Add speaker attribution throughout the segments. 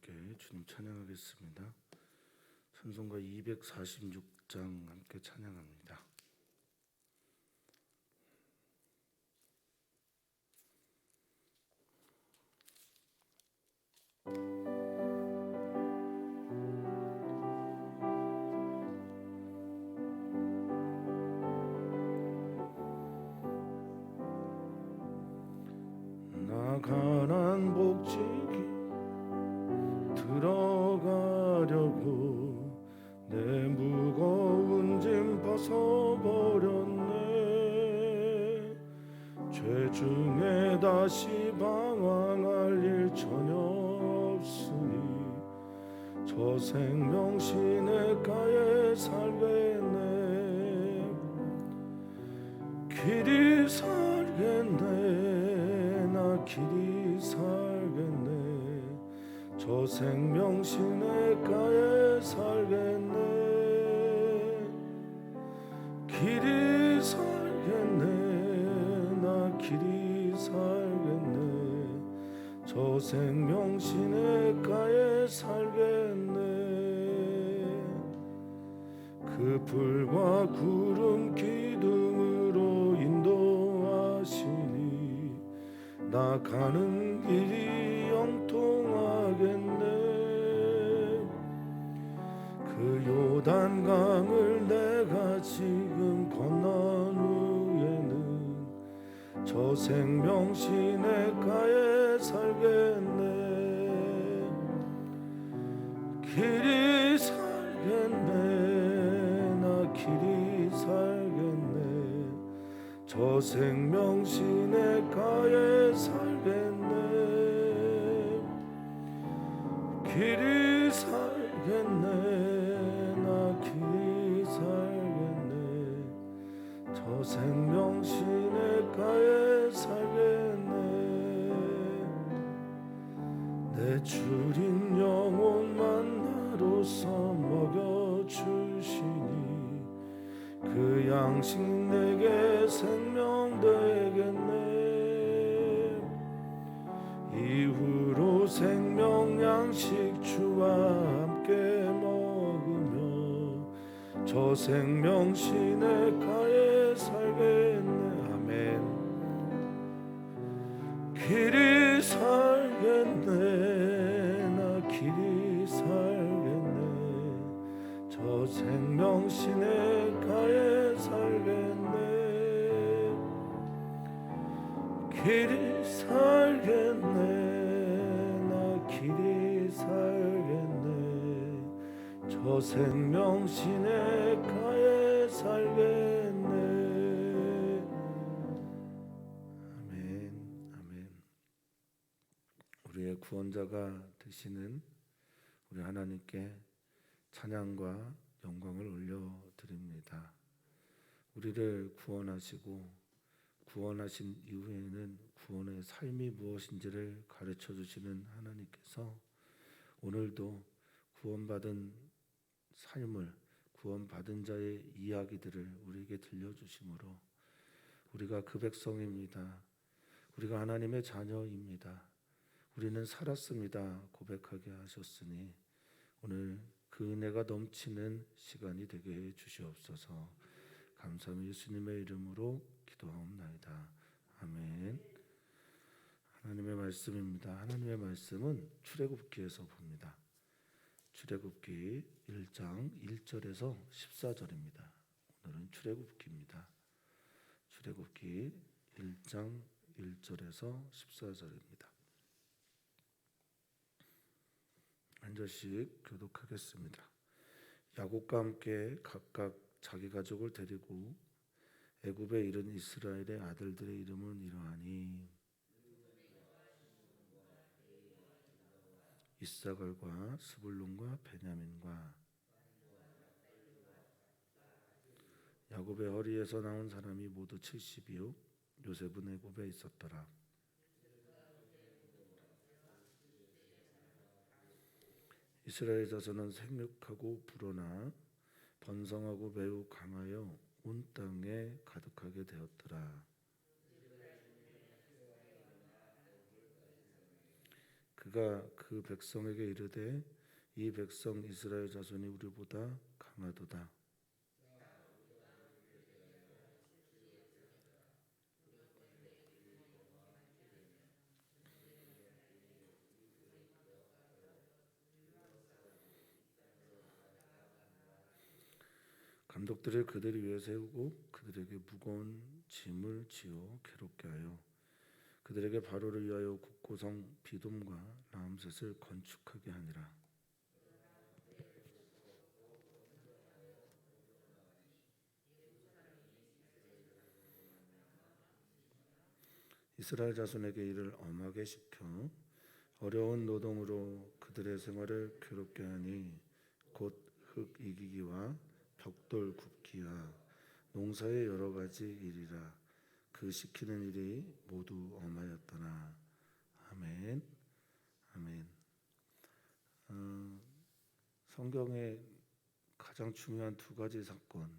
Speaker 1: 함께 주님 찬양하겠습니다. 찬송가 246장 함께 찬양합니다. 나 가난 복지기 들어가려고 내 무거운 짐 벗어버렸네. 죄 중에 다시 방황할 일 전혀 없으니 저 생명 시냇가에 살겠네. 길이 살겠네. 나 길이 살겠네. 저 생명 시냇가에 살겠네. 길이 살겠네. 나 길이 살겠네. 저 생명 시냇가에 살겠네. 그 불과 구름 기둥으로 인도하시니 나 가는 길이 영통하겠네. 그 요단강을 내가 지금 건넌 후에는 저 생명 시냇가에 살겠네. 길이 살겠네. 나 길이 살겠네. 저 생명 시냇가에 살겠네. 길이 살겠네. 나 길이 살겠네. 저 생명 시냇가에 살겠네. 내 주린 영혼 만나로서 먹여주시니 그 양식 내게 생명 되겠네. 이후로 생명 양식 주와 함께 먹으며 저 생명 시냇가에 살겠네. 아멘. 길이 살겠네. 나 길이 살겠네. 저 생명 시냇가에 살겠네. 길이 살겠네. 나 길이 살겠네. 저 생명 시냇가에 살겠네. 아멘. 아멘. 우리의 구원자가 되시는 우리 하나님께 찬양과 영광을 올려드립니다. 우리를 구원하시고 구원하신 이후에는 구원의 삶이 무엇인지를 가르쳐 주시는 하나님께서 오늘도 구원받은 삶을, 구원받은 자의 이야기들을 우리에게 들려주심으로 우리가 그 백성입니다. 우리가 하나님의 자녀입니다. 우리는 살았습니다. 고백하게 하셨으니 오늘 그 은혜가 넘치는 시간이 되게 해 주시옵소서. 감사하며 예수님의 이름으로 기도하옵나이다. 아멘. 하나님의 말씀입니다. 하나님의 말씀은 출애굽기에서 봅니다. 출애굽기 1장 1절에서 14절입니다. 오늘은 출애굽기입니다. 출애굽기 1장 1절에서 14절입니다. 한 절씩 교독하겠습니다. 야곱과 함께 각각 자기 가족을 데리고 애굽에 이른 이스라엘의 아들들의 이름은 이러하니 이사갈과 스불론과 베냐민과 야곱의 허리에서 나온 사람이 모두 70이요 요셉은 애굽에 있었더라. 이스라엘 자손은 생육하고 불어나 번성하고 매우 강하여 온 땅에 가득하게 되었더라. 그가 그 백성에게 이르되 이 백성 이스라엘 자손이 우리보다 강하도다. 감독들을 그들 위에 세우고 그들에게 무거운 짐을 지어 괴롭게 하여 그들에게 바로를 위하여 국고성 비돔과 라암셋을 건축하게 하니라. 이스라엘 자손에게 이를 엄하게 시켜 어려운 노동으로 그들의 생활을 괴롭게 하니 곧 흙 이기기와 벽돌 굽기와 농사의 여러 가지 일이라. 그 시키는 일이 모두 엄하였더라. 아멘. 아멘. 성경의 가장 중요한 두 가지 사건,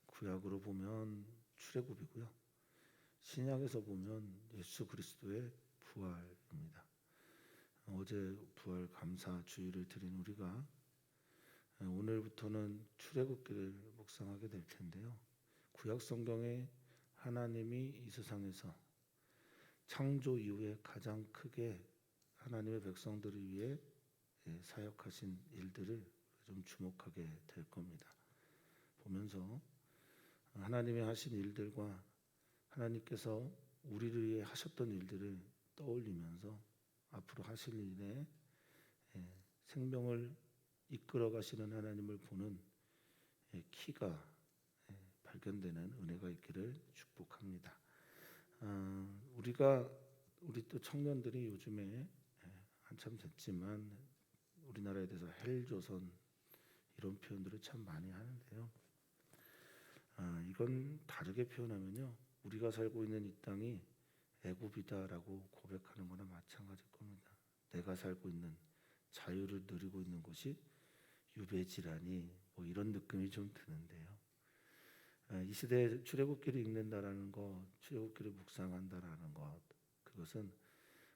Speaker 1: 구약으로 보면 출애굽이고요, 신약에서 보면 예수 그리스도의 부활입니다. 어제 부활 감사 주일을 드린 우리가 오늘부터는 출애굽기를 묵상하게 될 텐데요. 구약 성경에 하나님이 이 세상에서 창조 이후에 가장 크게 하나님의 백성들을 위해 사역하신 일들을 좀 주목하게 될 겁니다. 보면서 하나님이 하신 일들과 하나님께서 우리를 위해 하셨던 일들을 떠올리면서 앞으로 하실 일에 생명을 이끌어 가시는 하나님을 보는 키가 발견되는 은혜가 있기를 축복합니다. 우리 또 청년들이 요즘에 한참 됐지만 우리나라에 대해서 헬조선 이런 표현들을 참 많이 하는데요. 이건 다르게 표현하면요, 우리가 살고 있는 이 땅이 애굽이다라고 고백하는 거나 마찬가지일 겁니다. 내가 살고 있는 자유를 누리고 있는 곳이 유배지라니 뭐 이런 느낌이 좀 드는데요. 이 시대에 출애굽기를 읽는다라는 것, 출애굽기를 묵상한다라는 것, 그것은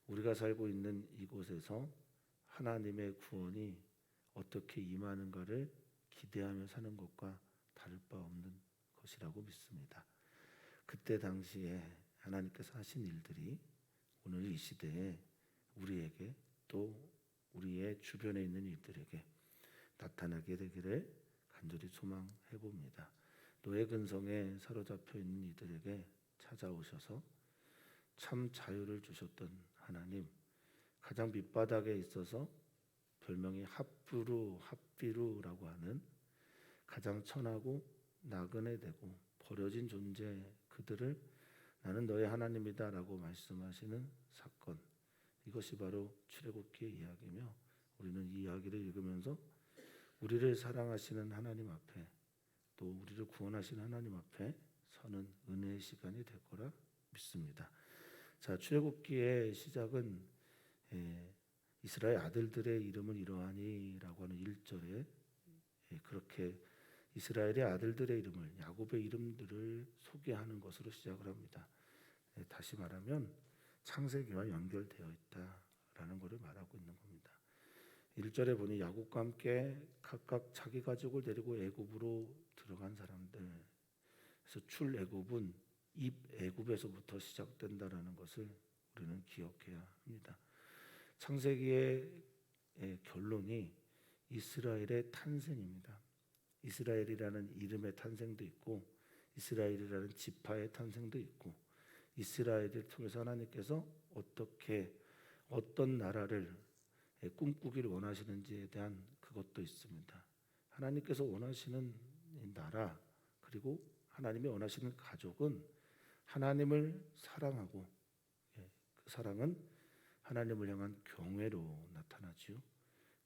Speaker 1: 우리가 살고 있는 이곳에서 하나님의 구원이 어떻게 임하는가를 기대하며 사는 것과 다를 바 없는 것이라고 믿습니다. 그때 당시에 하나님께서 하신 일들이 오늘 이 시대에 우리에게 또 우리의 주변에 있는 일들에게 나타나게 되기를 간절히 소망해 봅니다. 노예 근성에 사로잡혀 있는 이들에게 찾아오셔서 참 자유를 주셨던 하나님, 가장 밑바닥에 있어서 별명이 합비루라고 하는 가장 천하고 나그네 되고 버려진 존재 그들을 나는 너의 하나님이다라고 말씀하시는 사건, 이것이 바로 출애굽기의 이야기며 우리는 이 이야기를 읽으면서 우리를 사랑하시는 하나님 앞에 또 우리를 구원하신 하나님 앞에 서는 은혜의 시간이 될 거라 믿습니다. 자, 출애굽기의 시작은 이스라엘 아들들의 이름은 이러하니라고 하는 1절에 그렇게 이스라엘의 아들들의 이름을, 야곱의 이름들을 소개하는 것으로 시작을 합니다. 다시 말하면 창세기와 연결되어 있다라는 것을 말하고 있는 겁니다. 1절에 보니 야곱과 함께 각각 자기 가족을 데리고 애굽으로 들어간 사람들. 그래서 출애굽은 입애굽에서부터 시작된다라는 것을 우리는 기억해야 합니다. 창세기의 결론이 이스라엘의 탄생입니다. 이스라엘이라는 이름의 탄생도 있고 이스라엘이라는 지파의 탄생도 있고 이스라엘을 통해서 하나님께서 어떤 나라를 꿈꾸기를 원하시는지에 대한 그것도 있습니다. 하나님께서 원하시는 나라 그리고 하나님이 원하시는 가족은 하나님을 사랑하고 그 사랑은 하나님을 향한 경외로 나타나지요.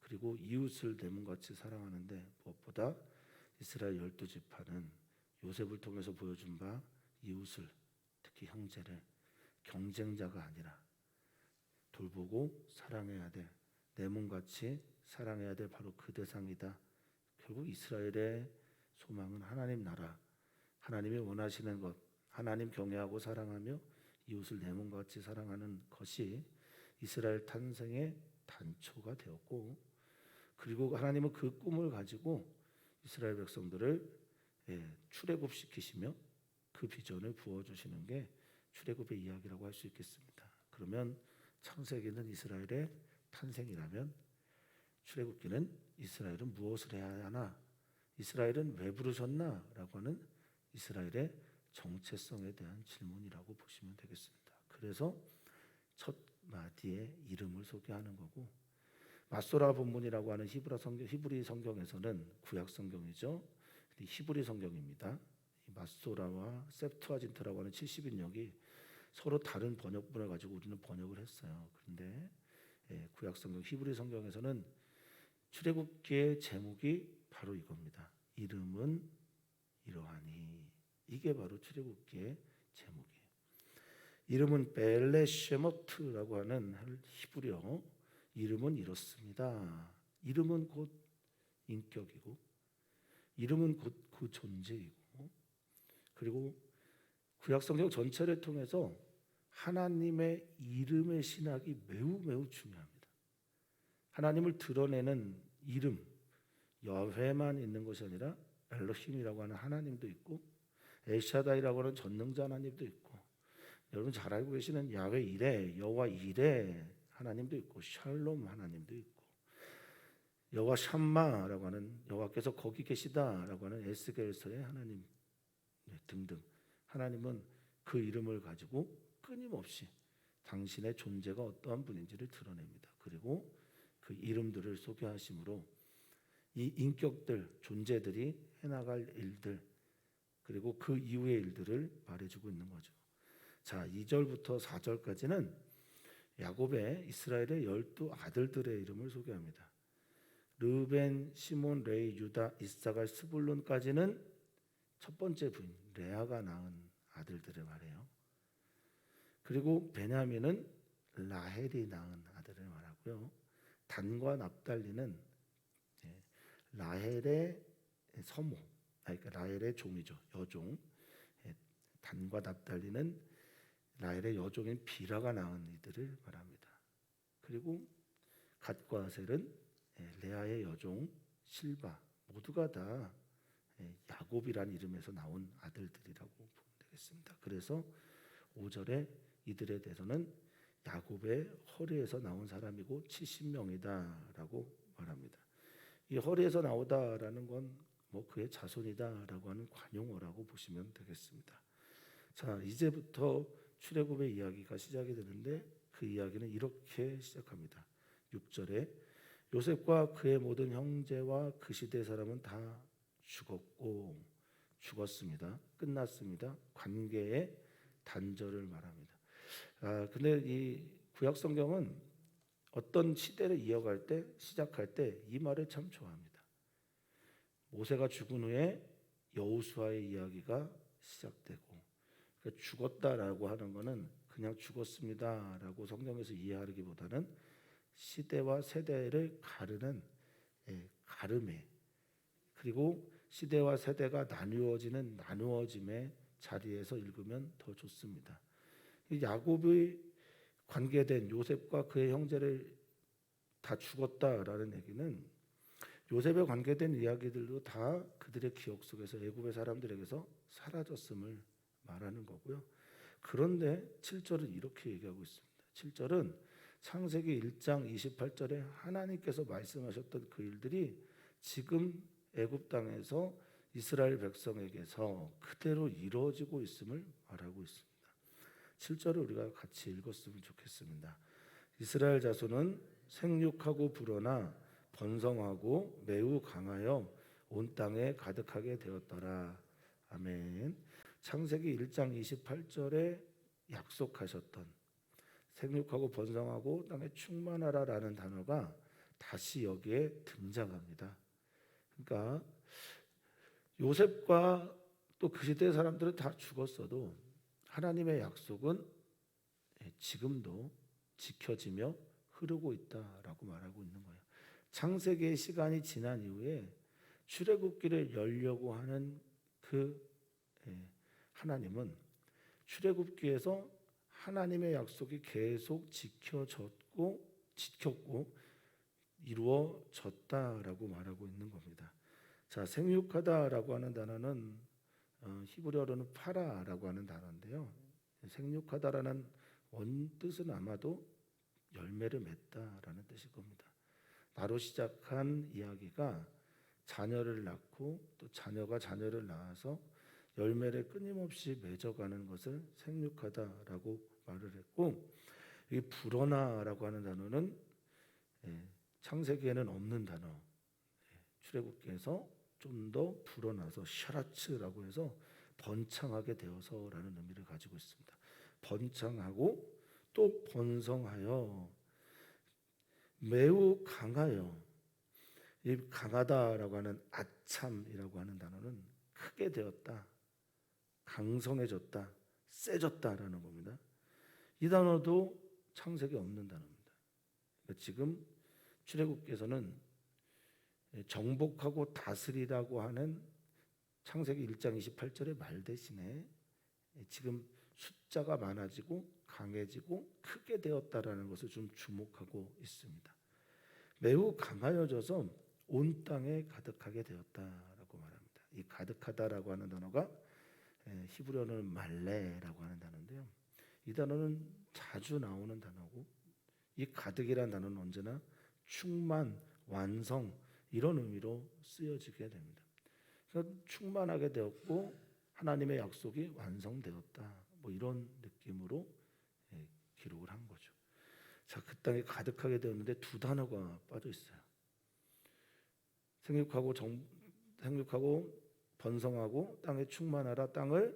Speaker 1: 그리고 이웃을 내 몸같이 사랑하는데 무엇보다 이스라엘 12지파는 요셉을 통해서 보여준 바 이웃을, 특히 형제를 경쟁자가 아니라 돌보고 사랑해야 될, 내 몸같이 사랑해야 될 바로 그 대상이다. 결국 이스라엘의 소망은 하나님 나라, 하나님이 원하시는 것, 하나님 경외하고 사랑하며 이웃을 내 몸같이 사랑하는 것이 이스라엘 탄생의 단초가 되었고, 그리고 하나님은 그 꿈을 가지고 이스라엘 백성들을 출애굽시키시며 그 비전을 부어주시는 게 출애굽의 이야기라고 할 수 있겠습니다. 그러면 창세기는 이스라엘의 탄생이라면 출애굽기는 이스라엘은 무엇을 해야 하나, 이스라엘은 왜 부르셨나 라고 하는 이스라엘의 정체성에 대한 질문이라고 보시면 되겠습니다. 그래서 첫 마디의 이름을 소개하는 거고, 마소라 본문이라고 하는 히브리 성경에서는 구약 성경이죠. 히브리 성경입니다. 마소라와 septuagint라고 하는 70인역이 서로 다른 번역본을 가지고 우리는 번역을 했어요. 그런데 구약 성경 히브리 성경에서는 출애굽기의 제목이 바로 이겁니다. 이름은 이러하니. 이게 바로 출애굽기의 제목이에요. 이름은 벨레쉐모트라고 하는 히브리어. 이름은 이렇습니다. 이름은 곧 인격이고, 이름은 곧 그 존재이고, 그리고 구약 성경 전체를 통해서 하나님의 이름의 신학이 매우 매우 중요합니다. 하나님을 드러내는 이름, 여훼만 있는 것이 아니라 엘로힘이라고 하는 하나님도 있고, 엘샤다이라고 하는 전능자 하나님도 있고, 여러분 잘 알고 계시는 야훼 이레, 여호와 이레 하나님도 있고, 샬롬 하나님도 있고, 여호와 샴마라고 하는 여호와께서 거기 계시다라고 하는 에스겔서의 하나님 등등, 하나님은 그 이름을 가지고 끊임없이 당신의 존재가 어떠한 분인지를 드러냅니다. 그리고 그 이름들을 소개하심으로 이 인격들, 존재들이 해나갈 일들, 그리고 그 이후의 일들을 말해주고 있는 거죠. 자, 2절부터 4절까지는 야곱의 이스라엘의 12 아들들의 이름을 소개합니다. 르벤, 시몬, 레위, 유다, 이사갈, 스불론까지는 첫 번째 부인 레아가 낳은 아들들을 말해요. 그리고 베냐민은 라헬이 낳은 아들을 말하고요. 단과 납달리는 라헬의 서모, 그러니까 라헬의 종이죠, 여종. 단과 납달리는 라헬의 여종인 비라가 낳은 이들을 말합니다. 그리고 갓과 아셀은 레아의 여종 실바, 모두가 다 야곱이라는 이름에서 나온 아들들이라고 보면 되겠습니다. 그래서 5절에 이들에 대해서는 야곱의 허리에서 나온 사람이고 70명이다라고 말합니다. 이 허리에서 나오다라는 건 뭐 그의 자손이다라고 하는 관용어라고 보시면 되겠습니다. 자, 이제부터 출애굽의 이야기가 시작이 되는데 그 이야기는 이렇게 시작합니다. 6절에 요셉과 그의 모든 형제와 그 시대 사람은 다 죽었습니다. 끝났습니다. 관계의 단절을 말합니다. 근데 이 구약 성경은 어떤 시대를 이어갈 때, 시작할 때 이 말을 참 좋아합니다. 모세가 죽은 후에 여호수아의 이야기가 시작되고, 그러니까 죽었다라고 하는 것은 그냥 죽었습니다라고 성경에서 이해하기보다는 시대와 세대를 가르는 가름에, 그리고 시대와 세대가 나누어짐의 자리에서 읽으면 더 좋습니다. 야곱의 관계된 요셉과 그의 형제를 다 죽었다라는 얘기는 요셉에 관계된 이야기들도 다 그들의 기억 속에서 애굽의 사람들에게서 사라졌음을 말하는 거고요. 그런데 7절은 이렇게 얘기하고 있습니다. 7절은 창세기 1장 28절에 하나님께서 말씀하셨던 그 일들이 지금 애굽 땅에서 이스라엘 백성에게서 그대로 이루어지고 있음을 말하고 있습니다. 7절을 우리가 같이 읽었으면 좋겠습니다. 이스라엘 자손은 생육하고 불어나 번성하고 매우 강하여 온 땅에 가득하게 되었더라. 아멘. 창세기 1장 28절에 약속하셨던 생육하고 번성하고 땅에 충만하라라는 단어가 다시 여기에 등장합니다. 그러니까 요셉과 또 그 시대 사람들은 다 죽었어도 하나님의 약속은 지금도 지켜지며 흐르고 있다라고 말하고 있는 거예요. 창세기의 시간이 지난 이후에 출애굽기를 열려고 하는 그 하나님은 출애굽기에서 하나님의 약속이 계속 지켜졌고 지켰고 이루어졌다라고 말하고 있는 겁니다. 자, 생육하다라고 하는 단어는 히브리어로는 파라라고 하는 단어인데요. 생육하다라는 원뜻은 아마도 열매를 맺다라는 뜻일 겁니다. 나로 시작한 이야기가 자녀를 낳고 또 자녀가 자녀를 낳아서 열매를 끊임없이 맺어가는 것을 생육하다라고 말을 했고, 이 불어나라고 하는 단어는 창세기에는 없는 단어, 출애굽기에서 좀 더 불어나서 샤라츠라고 해서 번창하게 되어서라는 의미를 가지고 있습니다. 번창하고 또 번성하여 매우 강하여, 이 강하다라고 하는 아참이라고 하는 단어는 크게 되었다, 강성해졌다, 세졌다라는 겁니다. 이 단어도 창세기에 없는 단어입니다. 그러니까 지금 출애굽기에서는 정복하고 다스리라고 하는 창세기 1장 28절의 말 대신에 지금 숫자가 많아지고 강해지고 크게 되었다라는 것을 좀 주목하고 있습니다. 매우 강하여져서 온 땅에 가득하게 되었다라고 말합니다. 이 가득하다라고 하는 단어가 히브리어는 말레라고 하는 단어인데요. 이 단어는 자주 나오는 단어고, 이 가득이라는 단어는 언제나 충만, 완성 이런 의미로 쓰여지게 됩니다. 그러니까 충만하게 되었고 하나님의 약속이 완성되었다, 뭐 이런 느낌으로 기록을 한 거죠. 자, 그 땅에 가득하게 되었는데 두 단어가 빠져 있어요. 생육하고 번성하고 땅에 충만하라, 땅을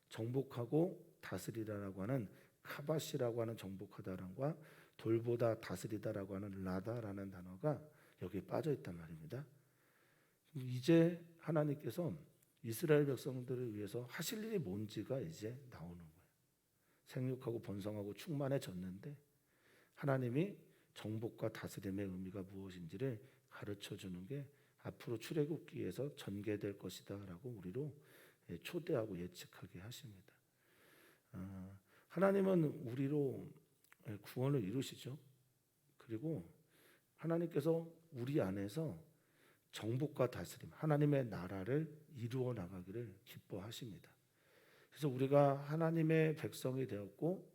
Speaker 1: 정복하고 다스리라라고 하는 카바시라고 하는 정복하다란과 돌보다 다스리다라고 하는 라다라는 단어가 여기에 빠져 있단 말입니다. 이제 하나님께서 이스라엘 백성들을 위해서 하실 일이 뭔지가 이제 나오는 거예요. 생육하고 번성하고 충만해졌는데 하나님이 정복과 다스림의 의미가 무엇인지를 가르쳐 주는 게 앞으로 출애굽기에서 전개될 것이다라고 우리로 초대하고 예측하게 하십니다. 하나님은 우리로 구원을 이루시죠. 그리고 하나님께서 우리 안에서 정복과 다스림, 하나님의 나라를 이루어 나가기를 기뻐하십니다. 그래서 우리가 하나님의 백성이 되었고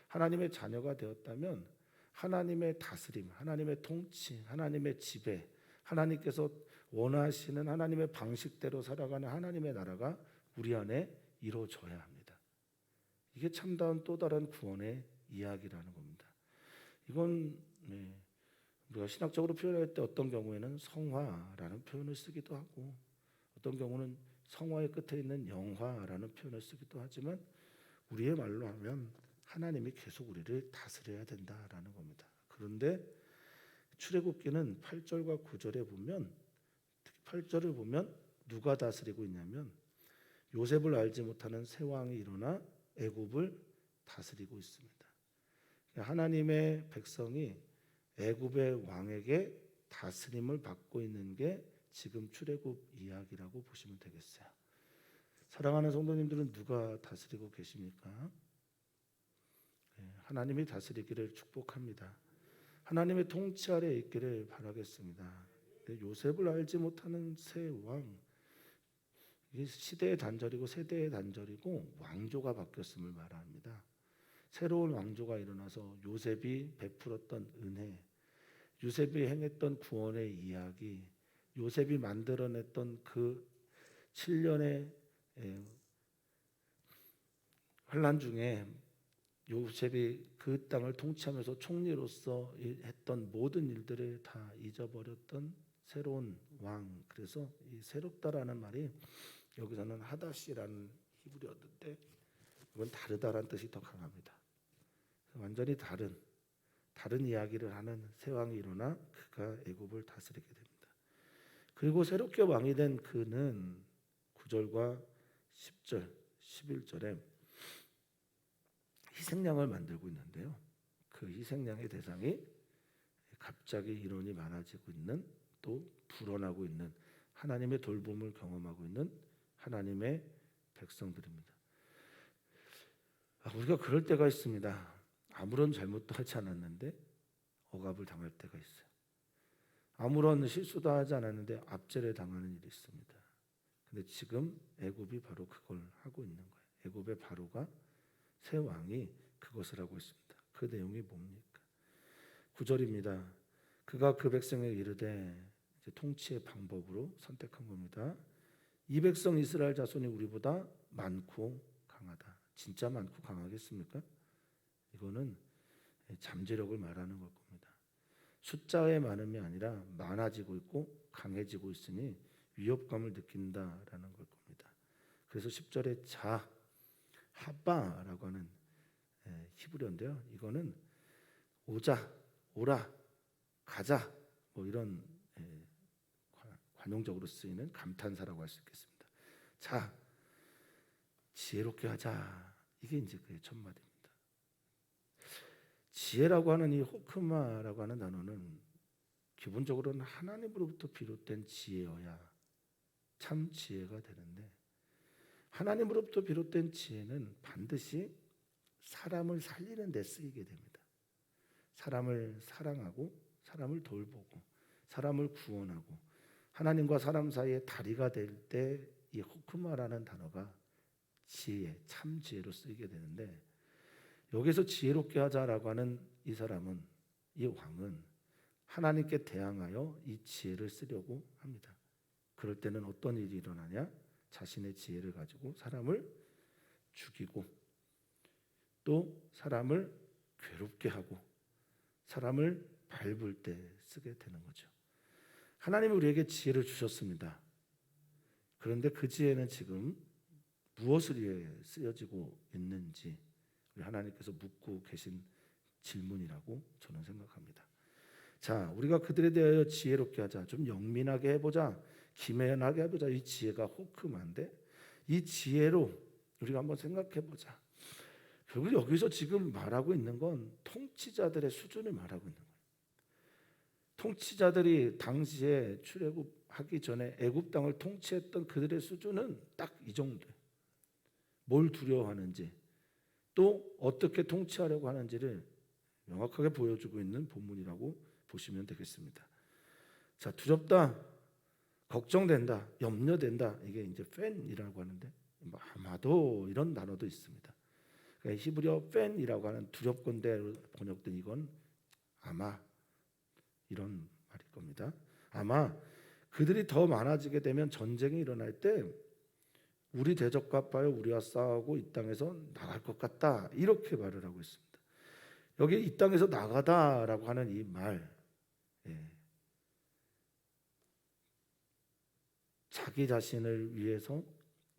Speaker 1: 하나님의 자녀가 되었다면 하나님의 다스림, 하나님의 통치, 하나님의 지배, 하나님께서 원하시는 하나님의 방식대로 살아가는 하나님의 나라가 우리 안에 이루어져야 합니다. 이게 참다운 또 다른 구원의 이야기라는 겁니다. 이건 우리가 신학적으로 표현할 때 어떤 경우에는 성화라는 표현을 쓰기도 하고, 어떤 경우는 성화의 끝에 있는 영화라는 표현을 쓰기도 하지만, 우리의 말로 하면 하나님이 계속 우리를 다스려야 된다라는 겁니다. 그런데 출애굽기는 8절과 9절에 보면, 특히 8절을 보면 누가 다스리고 있냐면 요셉을 알지 못하는 새 왕이 일어나 애굽을 다스리고 있습니다. 하나님의 백성이 애굽의 왕에게 다스림을 받고 있는 게 지금 출애굽 이야기라고 보시면 되겠어요. 사랑하는 성도님들은 누가 다스리고 계십니까? 하나님이 다스리기를 축복합니다. 하나님의 통치 아래 있기를 바라겠습니다. 요셉을 알지 못하는 새 왕, 이게 시대의 단절이고 세대의 단절이고 왕조가 바뀌었음을 말합니다. 새로운 왕조가 일어나서 요셉이 베풀었던 은혜, 요셉이 행했던 구원의 이야기, 요셉이 만들어냈던 그 7년의 환난 중에 요셉이 그 땅을 통치하면서 총리로서 했던 모든 일들을 다 잊어버렸던 새로운 왕. 그래서 이 새롭다라는 말이 여기서는 하다시라는 히브리어인데 이건 다르다라는 뜻이 더 강합니다. 완전히 다른 이야기를 하는 새 왕이 일어나 그가 애굽을 다스리게 됩니다. 그리고 새롭게 왕이 된 그는 9절과 10절, 11절에 희생양을 만들고 있는데요. 그 희생양의 대상이 갑자기 인원이 많아지고 있는, 또 불어나고 있는 하나님의 돌봄을 경험하고 있는 하나님의 백성들입니다. 우리가 그럴 때가 있습니다. 아무런 잘못도 하지 않았는데 억압을 당할 때가 있어요. 아무런 실수도 하지 않았는데 압제를 당하는 일이 있습니다. 근데 지금 애굽이 바로 그걸 하고 있는 거예요. 애굽의 바로가 새 왕이 그것을 하고 있습니다. 그 내용이 뭡니까? 9절입니다. 그가 그 백성에 이르되, 이제 통치의 방법으로 선택한 겁니다. 이 백성 이스라엘 자손이 우리보다 많고 강하다. 진짜 많고 강하겠습니까? 이거는 잠재력을 말하는 걸 겁니다. 숫자의 많음이 아니라 많아지고 있고 강해지고 있으니 위협감을 느낀다라는 걸 겁니다. 그래서 10절에 자 하바라고 하는 히브리어인데요. 이거는 오자, 오라, 가자 뭐 이런 관용적으로 쓰이는 감탄사라고 할 수 있겠습니다. 자, 지혜롭게 하자. 이게 이제 그의 첫 마디입니다. 지혜라고 하는 이 호크마라고 하는 단어는 기본적으로는 하나님으로부터 비롯된 지혜여야 참 지혜가 되는데, 하나님으로부터 비롯된 지혜는 반드시 사람을 살리는 데 쓰이게 됩니다. 사람을 사랑하고 사람을 돌보고 사람을 구원하고 하나님과 사람 사이의 다리가 될 때 이 호크마라는 단어가 지혜, 참 지혜로 쓰이게 되는데, 여기서 지혜롭게 하자라고 하는 이 사람은, 이 왕은 하나님께 대항하여 이 지혜를 쓰려고 합니다. 그럴 때는 어떤 일이 일어나냐? 자신의 지혜를 가지고 사람을 죽이고 또 사람을 괴롭게 하고 사람을 밟을 때 쓰게 되는 거죠. 하나님이 우리에게 지혜를 주셨습니다. 그런데 그 지혜는 지금 무엇을 위해 쓰여지고 있는지 우리 하나님께서 묻고 계신 질문이라고 저는 생각합니다. 자, 우리가 그들에 대하여 지혜롭게 하자, 좀 영민하게 해보자, 기매연하게 해보자. 이 지혜가 호크마인데, 이 지혜로 우리가 한번 생각해보자. 결국 여기서 지금 말하고 있는 건 통치자들의 수준을 말하고 있는 거예요. 통치자들이 당시에 출애굽하기 전에 애굽 땅을 통치했던 그들의 수준은 딱 이 정도예요. 뭘 두려워하는지 또 어떻게 통치하려고 하는지를 명확하게 보여주고 있는 본문이라고 보시면 되겠습니다. 자, 두렵다, 걱정된다, 염려된다. 이게 이제 팬이라고 하는데 아마도 이런 단어도 있습니다. 그러니까 히브리어 팬이라고 하는 두렵건대로 번역된 이건 아마 이런 말일 겁니다. 아마 그들이 더 많아지게 되면 전쟁이 일어날 때 우리 대적과파여 우리와 싸우고 이 땅에서 나갈 것 같다, 이렇게 말을 하고 있습니다. 여기 이 땅에서 나가다라고 하는 이 말, 자기 자신을 위해서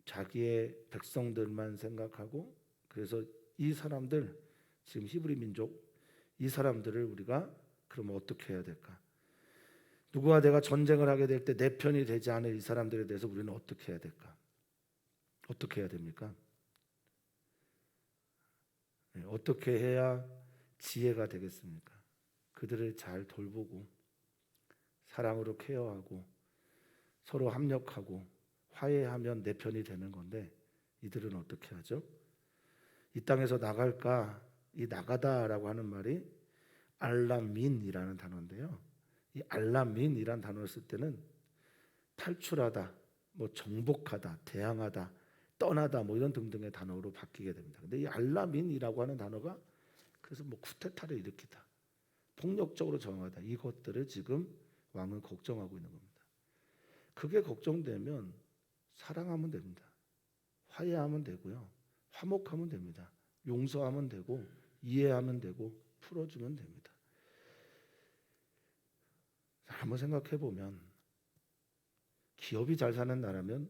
Speaker 1: 자기의 백성들만 생각하고, 그래서 이 사람들, 지금 히브리 민족, 이 사람들을 우리가 그러면 어떻게 해야 될까? 누구와 내가 전쟁을 하게 될 때 내 편이 되지 않을 이 사람들에 대해서 우리는 어떻게 해야 될까? 어떻게 해야 됩니까? 어떻게 해야 지혜가 되겠습니까? 그들을 잘 돌보고 사랑으로 케어하고 서로 합력하고 화해하면 내 편이 되는 건데, 이들은 어떻게 하죠? 이 땅에서 나갈까? 이 나가다라고 하는 말이 알라민이라는 단어인데요. 이 알라민이라는 단어를 쓸 때는 탈출하다, 뭐 정복하다, 대항하다, 떠나다 뭐 이런 등등의 단어로 바뀌게 됩니다. 근데 이 알라민이라고 하는 단어가 그래서 뭐 쿠데타를 일으키다, 폭력적으로 저항하다, 이것들을 지금 왕은 걱정하고 있는 겁니다. 그게 걱정되면 사랑하면 됩니다. 화해하면 되고요. 화목하면 됩니다. 용서하면 되고 이해하면 되고 풀어주면 됩니다. 한번 생각해 보면 기업이 잘 사는 나라면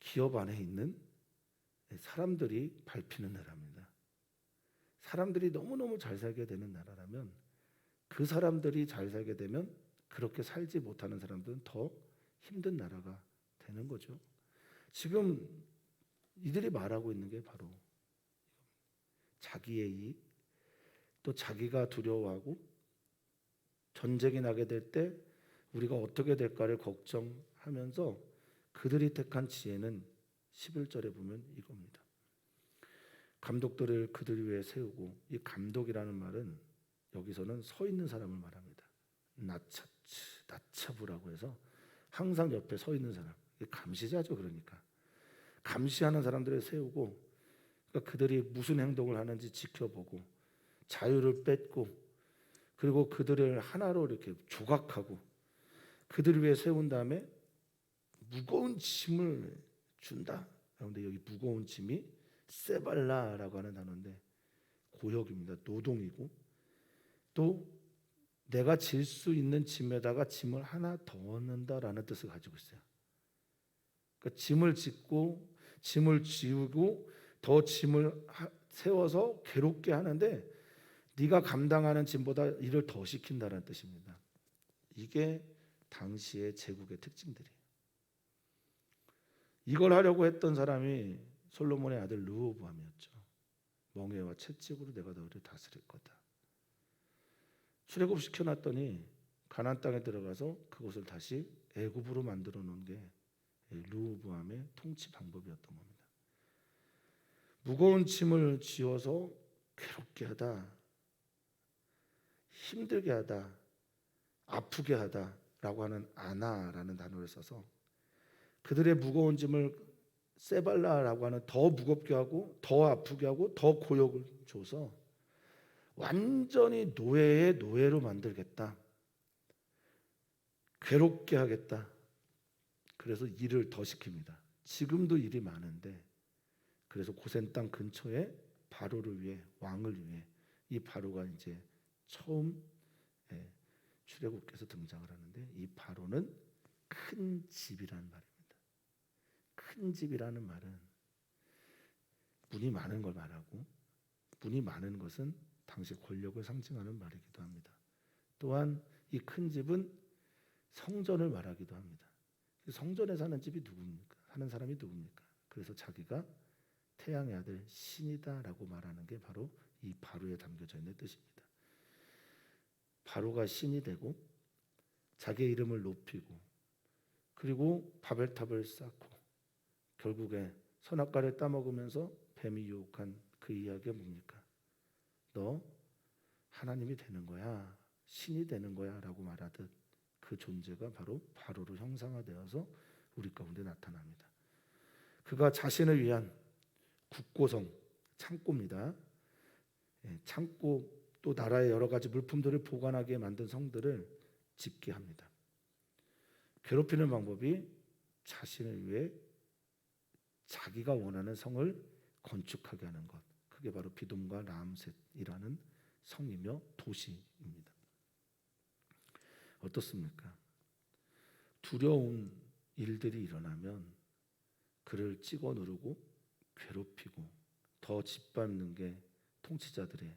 Speaker 1: 기업 안에 있는 사람들이 밟히는 나라입니다. 사람들이 너무너무 잘 살게 되는 나라라면 그 사람들이 잘 살게 되면 그렇게 살지 못하는 사람들은 더 힘든 나라가 되는 거죠. 지금 이들이 말하고 있는 게 바로 자기의 이익, 또 자기가 두려워하고 전쟁이 나게 될 때 우리가 어떻게 될까를 걱정하면서 그들이 택한 지혜는 11절에 보면 이겁니다. 감독들을 그들 위에 세우고, 이 감독이라는 말은 여기서는 서 있는 사람을 말합니다. 나차부라고 해서 항상 옆에 서 있는 사람, 감시자죠. 그러니까 감시하는 사람들을 세우고, 그러니까 그들이 무슨 행동을 하는지 지켜보고 자유를 뺏고, 그리고 그들을 하나로 이렇게 조각하고 그들을 위해 세운 다음에 무거운 짐을 준다. 그런데 여기 무거운 짐이 세발라라고 하는 단어인데 고역입니다. 노동이고, 또 내가 질 수 있는 짐에다가 짐을 하나 더 얻는다라는 뜻을 가지고 있어요. 그러니까 짐을 짓고 짐을 지우고 더 짐을 세워서 괴롭게 하는데 네가 감당하는 짐보다 일을 더 시킨다는 뜻입니다. 이게 당시의 제국의 특징들이에요. 이걸 하려고 했던 사람이 솔로몬의 아들 르호보암이었죠. 멍에와 채찍으로 내가 너희를 다스릴 거다. 출애굽 시켜놨더니 가나안 땅에 들어가서 그것을 다시 애굽으로 만들어 놓은 게 르호보암의 통치 방법이었던 겁니다. 무거운 짐을 지어서 괴롭게 하다, 힘들게 하다, 아프게 하다라고 하는 아나라는 단어를 써서 그들의 무거운 짐을 세발라라고 하는 더 무겁게 하고 더 아프게 하고 더 고역을 줘서 완전히 노예의 노예로 만들겠다, 괴롭게 하겠다. 그래서 일을 더 시킵니다. 지금도 일이 많은데, 그래서 고센 땅 근처에 바로를 위해, 왕을 위해, 이 바로가 이제 처음 출애굽께서 등장을 하는데, 이 바로는 큰 집이라는 말입니다. 큰 집이라는 말은 문이 많은 걸 말하고, 문이 많은 것은 당시 권력을 상징하는 말이기도 합니다. 또한 이 큰 집은 성전을 말하기도 합니다. 성전에 사는 집이 누굽니까? 하는 사람이 누굽니까? 그래서 자기가 태양의 아들 신이다라고 말하는 게 바로 이 바로에 담겨져 있는 뜻입니다. 바로가 신이 되고 자기의 이름을 높이고, 그리고 바벨탑을 쌓고 결국에 선악과를 따먹으면서 뱀이 유혹한 그 이야기가 뭡니까? 너 하나님이 되는 거야, 신이 되는 거야 라고 말하듯 그 존재가 바로 바로로 형상화되어서 우리 가운데 나타납니다. 그가 자신을 위한 국고성, 창고입니다. 창고, 또 나라의 여러 가지 물품들을 보관하게 만든 성들을 짓게 합니다. 괴롭히는 방법이 자신을 위해 자기가 원하는 성을 건축하게 하는 것, 그게 바로 비돔과 라암셋이라는 성이며 도시입니다. 어떻습니까? 두려운 일들이 일어나면 그를 찍어 누르고 괴롭히고 더 짓밟는 게 통치자들의,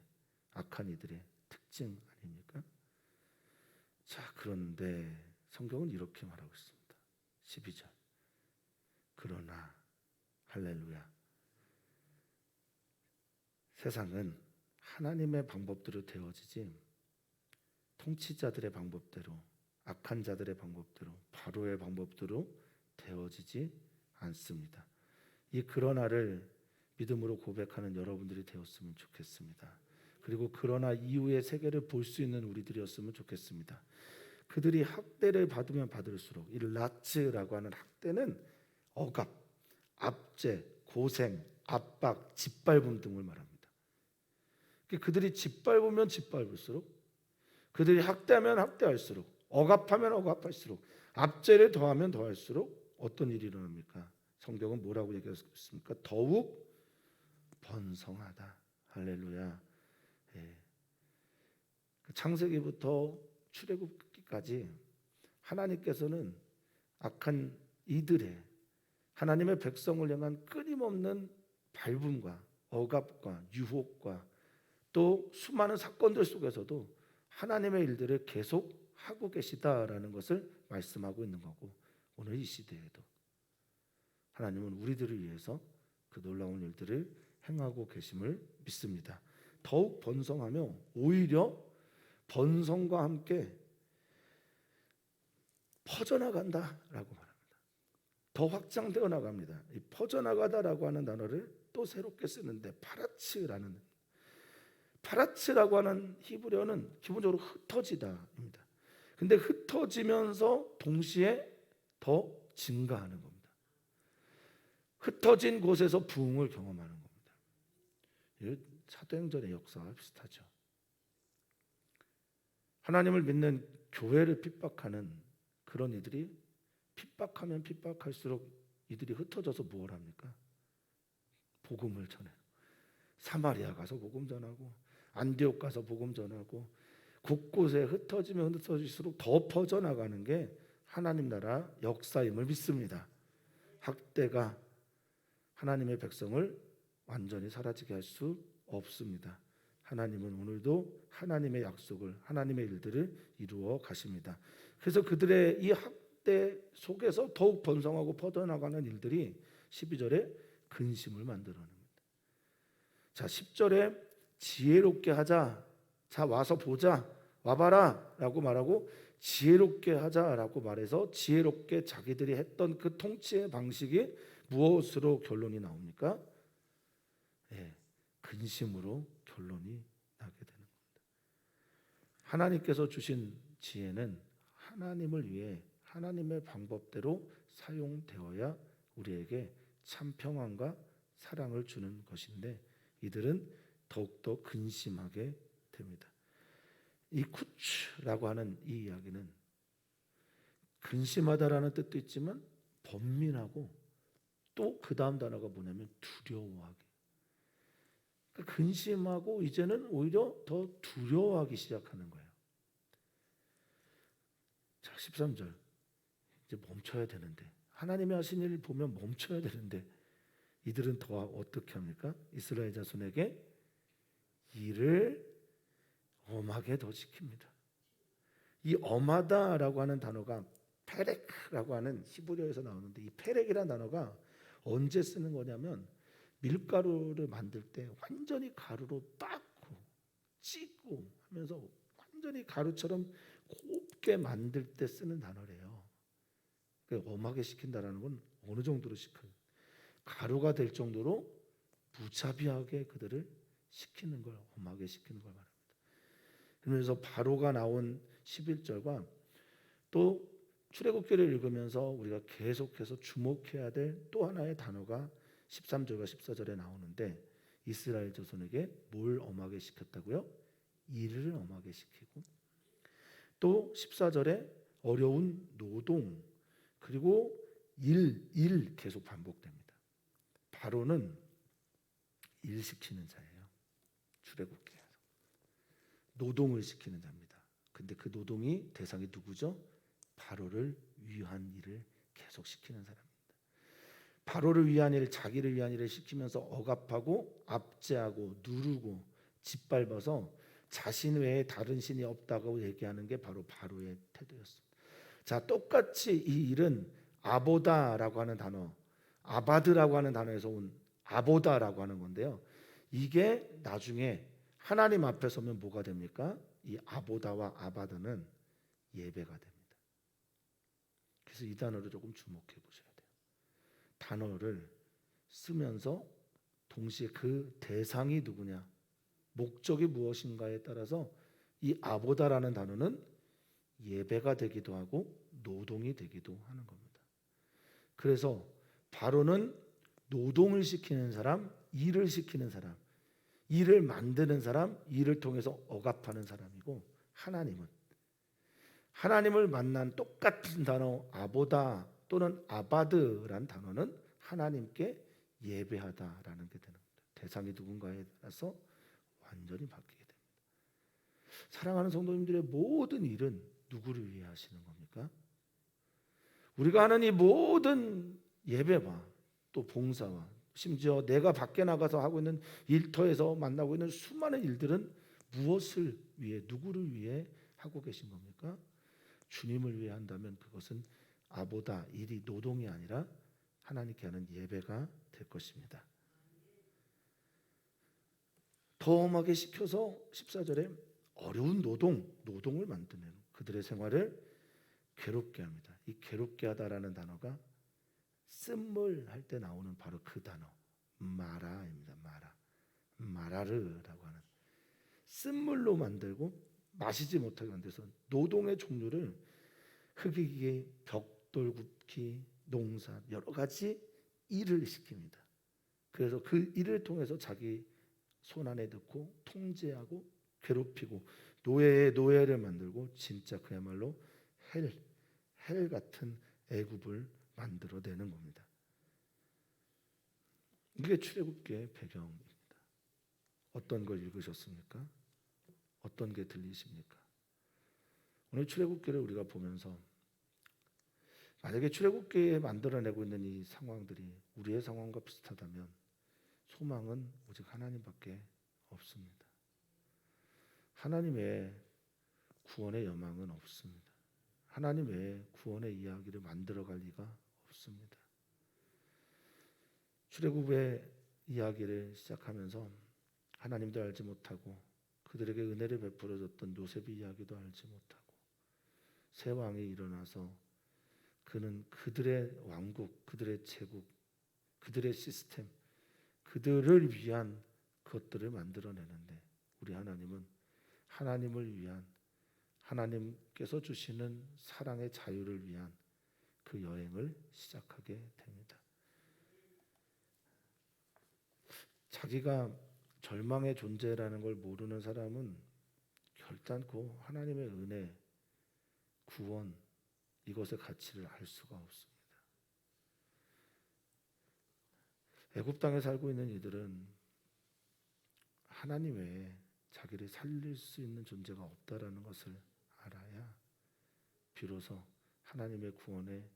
Speaker 1: 악한 이들의 특징 아닙니까? 자, 그런데 성경은 이렇게 말하고 있습니다. 12절. 그러나 할렐루야, 세상은 하나님의 방법대로 되어지지 통치자들의 방법대로, 악한 자들의 방법대로, 바로의 방법대로 되어지지 않습니다. 이 그러나를 믿음으로 고백하는 여러분들이 되었으면 좋겠습니다. 그리고 그러나 이후의 세계를 볼 수 있는 우리들이었으면 좋겠습니다. 그들이 학대를 받으면 받을수록, 이 라츠라고 하는 학대는 억압, 압제, 고생, 압박, 짓밟음 등을 말합니다. 그들이 짓밟으면 짓밟을수록, 그들이 학대하면 학대할수록, 억압하면 억압할수록, 압제를 더하면 더할수록 어떤 일이 일어납니까? 성경은 뭐라고 얘기했습니까? 더욱 번성하다. 할렐루야. 창세기부터 출애굽기까지 하나님께서는 악한 이들의, 하나님의 백성을 향한 끊임없는 밟음과 억압과 유혹과 또 수많은 사건들 속에서도 하나님의 일들을 계속 하고 계시다라는 것을 말씀하고 있는 거고, 오늘 이 시대에도 하나님은 우리들을 위해서 그 놀라운 일들을 행하고 계심을 믿습니다. 더욱 번성하며 오히려 번성과 함께 퍼져나간다라고 말합니다. 더 확장되어 나갑니다. 이 퍼져나가다라고 하는 단어를 또 새롭게 쓰는데 파라츠라는, 파라츠라고 하는 히브리어는 기본적으로 흩어지다입니다. 근데 흩어지면서 동시에 더 증가하는 겁니다. 흩어진 곳에서 부흥을 경험하는 겁니다. 이 사도행전의 역사와 비슷하죠. 하나님을 믿는 교회를 핍박하는 그런 이들이 핍박하면 핍박할수록 이들이 흩어져서 뭘 합니까? 복음을 전해요. 사마리아 가서 복음 전하고 안디옥 가서 복음 전하고 곳곳에 흩어지면 흩어질수록 더 퍼져나가는 게 하나님 나라 역사임을 믿습니다. 학대가 하나님의 백성을 완전히 사라지게 할 수 없습니다. 하나님은 오늘도 하나님의 약속을, 하나님의 일들을 이루어 가십니다. 그래서 그들의 이 학대 속에서 더욱 번성하고 퍼져나가는 일들이 12절에 근심을 만들어냅니다. 자, 10절에 지혜롭게 하자, 자 와서 보자, 와봐라 라고 말하고 지혜롭게 하자라고 말해서 지혜롭게 자기들이 했던 그 통치의 방식이 무엇으로 결론이 나옵니까? 근심으로 결론이 나게 되는 겁니다. 하나님께서 주신 지혜는 하나님을 위해 하나님의 방법대로 사용되어야 우리에게 참 평안과 사랑을 주는 것인데 이들은 더욱더 근심하게 됩니다. 이 쿠츠라고 하는 이 이야기는 근심하다라는 뜻도 있지만 번민하고 또 그 다음 단어가 뭐냐면 두려워하게. 그러니까 근심하고 이제는 오히려 더 두려워하기 시작하는 거예요. 자, 13절 이제 멈춰야 되는데 하나님이 하신 일을 보면 멈춰야 되는데 이들은 더 어떻게 합니까? 이스라엘 자손에게 일을 엄하게 더 시킵니다. 이 엄하다라고 하는 단어가 페렉이라고 하는 히브리어에서 나오는데 이 페렉이라는 단어가 언제 쓰는 거냐면 밀가루를 만들 때 완전히 가루로 빻고 찢고 하면서 완전히 가루처럼 곱게 만들 때 쓰는 단어래요. 엄하게 시킨다라는 건 어느 정도로 시켜요? 가루가 될 정도로 무자비하게 그들을 시키는 걸 엄하게 시키는 걸 말합니다. 그래서 바로가 나온 11절과 또 출애굽기를 읽으면서 우리가 계속해서 주목해야 될 또 하나의 단어가 13절과 14절에 나오는데 이스라엘 자손에게 뭘 엄하게 시켰다고요? 일을 엄하게 시키고 또 14절에 어려운 노동 그리고 일 계속 반복됩니다. 바로는 일 시키는 자예요. 출애굽기에서 노동을 시키는 자입니다. 근데 그 노동이 대상이 누구죠? 바로를 위한 일을 계속 시키는 사람입니다. 바로를 위한 일, 자기를 위한 일을 시키면서 억압하고 압제하고 누르고 짓밟아서 자신 외에 다른 신이 없다고 얘기하는 게 바로 바로의 태도였습니다. 자, 똑같이 이 일은 아보다라고 하는 단어, 아바드라고 하는 단어에서 온 아보다라고 하는 건데요. 이게 나중에 하나님 앞에 서면 뭐가 됩니까? 이 아보다와 아바드는 예배가 됩니다. 그래서 이 단어를 조금 주목해 보셔야 돼요. 단어를 쓰면서 동시에 그 대상이 누구냐, 목적이 무엇인가에 따라서 이 아보다라는 단어는 예배가 되기도 하고 노동이 되기도 하는 겁니다. 그래서 바로는 노동을 시키는 사람, 일을 시키는 사람, 일을 만드는 사람, 일을 통해서 억압하는 사람이고 하나님을 만난 똑같은 단어 아보다 또는 아바드라는 단어는 하나님께 예배하다라는 게 되는 겁니다. 대상이 누군가에 따라서 완전히 바뀌게 됩니다. 사랑하는 성도님들의 모든 일은 누구를 위해 하시는 겁니까? 우리가 하는 이 모든 예배와 또 봉사와 심지어 내가 밖에 나가서 하고 있는 일터에서 만나고 있는 수많은 일들은 무엇을 위해, 누구를 위해 하고 계신 겁니까? 주님을 위해 한다면 그것은 아보다 일이 노동이 아니라 하나님께 하는 예배가 될 것입니다. 더 엄하게 시켜서 14절에 어려운 노동을 만드는 그들의 생활을 괴롭게 합니다. 이 괴롭게 하다라는 단어가 쓴물 할 때 나오는 바로 그 단어 마라입니다. 마라르라고 하는 쓴물로 만들고 마시지 못하게 만들어서 노동의 종류를 흙이기, 벽돌 굽기, 농사 여러 가지 일을 시킵니다. 그래서 그 일을 통해서 자기 손안에 넣고 통제하고 괴롭히고 노예를 만들고 진짜 그야말로 헬 같은 애굽을 만들어내는 겁니다. 이게 출애굽기의 배경입니다. 어떤 걸 읽으셨습니까? 어떤 게 들리십니까? 오늘 출애굽기를 우리가 보면서 만약에 출애굽기에 만들어내고 있는 이 상황들이 우리의 상황과 비슷하다면 소망은 오직 하나님밖에 없습니다. 하나님의 구원의 여망은 없습니다. 하나님의 구원의 이야기를 만들어갈 리가 없습니다. 출애굽의 이야기를 시작하면서 하나님도 알지 못하고 그들에게 은혜를 베풀어줬던 요셉의 이야기도 알지 못하고 새 왕이 일어나서 그는 그들의 왕국, 그들의 제국, 그들의 시스템, 그들을 위한 것들을 만들어내는데 우리 하나님은 하나님을 위한 하나님께서 주시는 사랑의 자유를 위한 그 여행을 시작하게 됩니다. 자기가 절망의 존재라는 걸 모르는 사람은 결단코 하나님의 은혜, 구원 이것의 가치를 알 수가 없습니다. 애굽 땅에 살고 있는 이들은 하나님 외에 자기를 살릴 수 있는 존재가 없다라는 것을 알아야 비로소 하나님의 구원의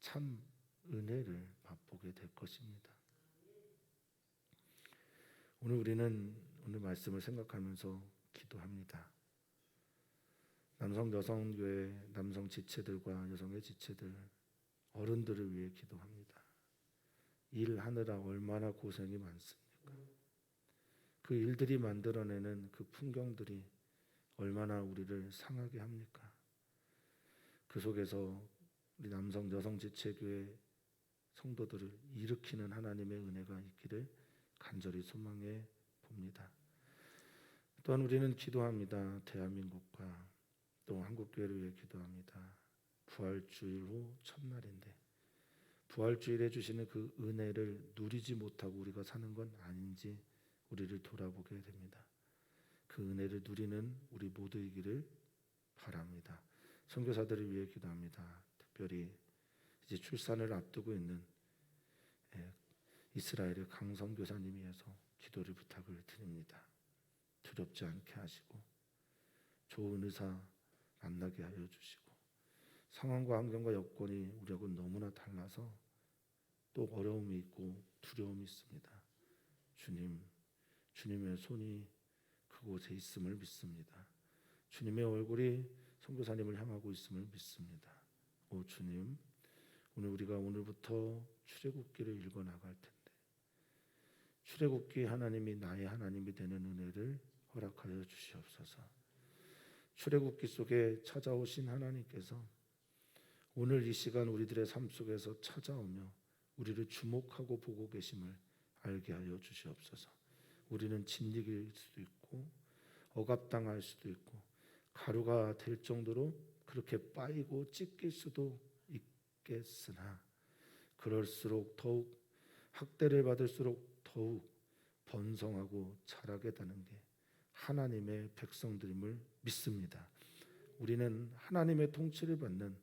Speaker 1: 참 은혜를 맛보게 될 것입니다. 오늘 우리는 오늘 말씀을 생각하면서 기도합니다. 남성 여성 교회 남성 지체들과 여성의 지체들 어른들을 위해 기도합니다. 일하느라 얼마나 고생이 많습니까? 그 일들이 만들어내는 그 풍경들이 얼마나 우리를 상하게 합니까? 그 속에서 우리 남성 여성 지체교회 성도들을 일으키는 하나님의 은혜가 있기를 간절히 소망해 봅니다. 또한 우리는 기도합니다. 대한민국과 또 한국교회를 위해 기도합니다. 부활주일 후 첫날인데 부활주일에 주시는 그 은혜를 누리지 못하고 우리가 사는 건 아닌지 우리를 돌아보게 됩니다. 그 은혜를 누리는 우리 모두이기를 바랍니다. 선교사들을 위해 기도합니다. 특별히 이제 출산을 앞두고 있는 이스라엘의 강 선교사님 위해서 기도를 부탁을 드립니다. 두렵지 않게 하시고 좋은 의사 만나게 하여 주시고 상황과 환경과 여건이 우리하고는 너무나 달라서 또 어려움이 있고 두려움이 있습니다. 주님의 손이 그곳에 있음을 믿습니다. 주님의 얼굴이 선교사님을 향하고 있음을 믿습니다. 오 주님, 오늘 우리가 오늘부터 출애굽기를 읽어 나갈 텐데 출애굽기 하나님이 나의 하나님이 되는 은혜를 허락하여 주시옵소서. 출애굽기 속에 찾아오신 하나님께서 오늘 이 시간 우리들의 삶 속에서 찾아오며 우리를 주목하고 보고 계심을 알게 하여 주시옵소서. 우리는 진리일 수도 있고 억압당할 수도 있고 가루가 될 정도로 그렇게 빠이고 찢길 수도 있겠으나 그럴수록 더욱 학대를 받을수록 더욱 번성하고 자라게 되는 게 하나님의 백성들임을 믿습니다. 우리는 하나님의 통치를 받는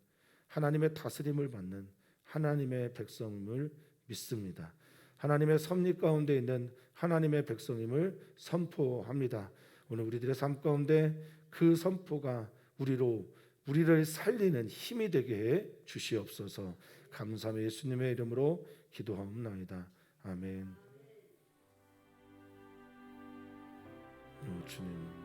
Speaker 1: 하나님의 다스림을 받는 하나님의 백성임을 믿습니다. 하나님의 섭리 가운데 있는 하나님의 백성임을 선포합니다. 오늘 우리들의 삶 가운데 그 선포가 우리를 살리는 힘이 되게 해 주시옵소서. 감사하며 예수님의 이름으로 기도하옵나이다. 아멘. 주님.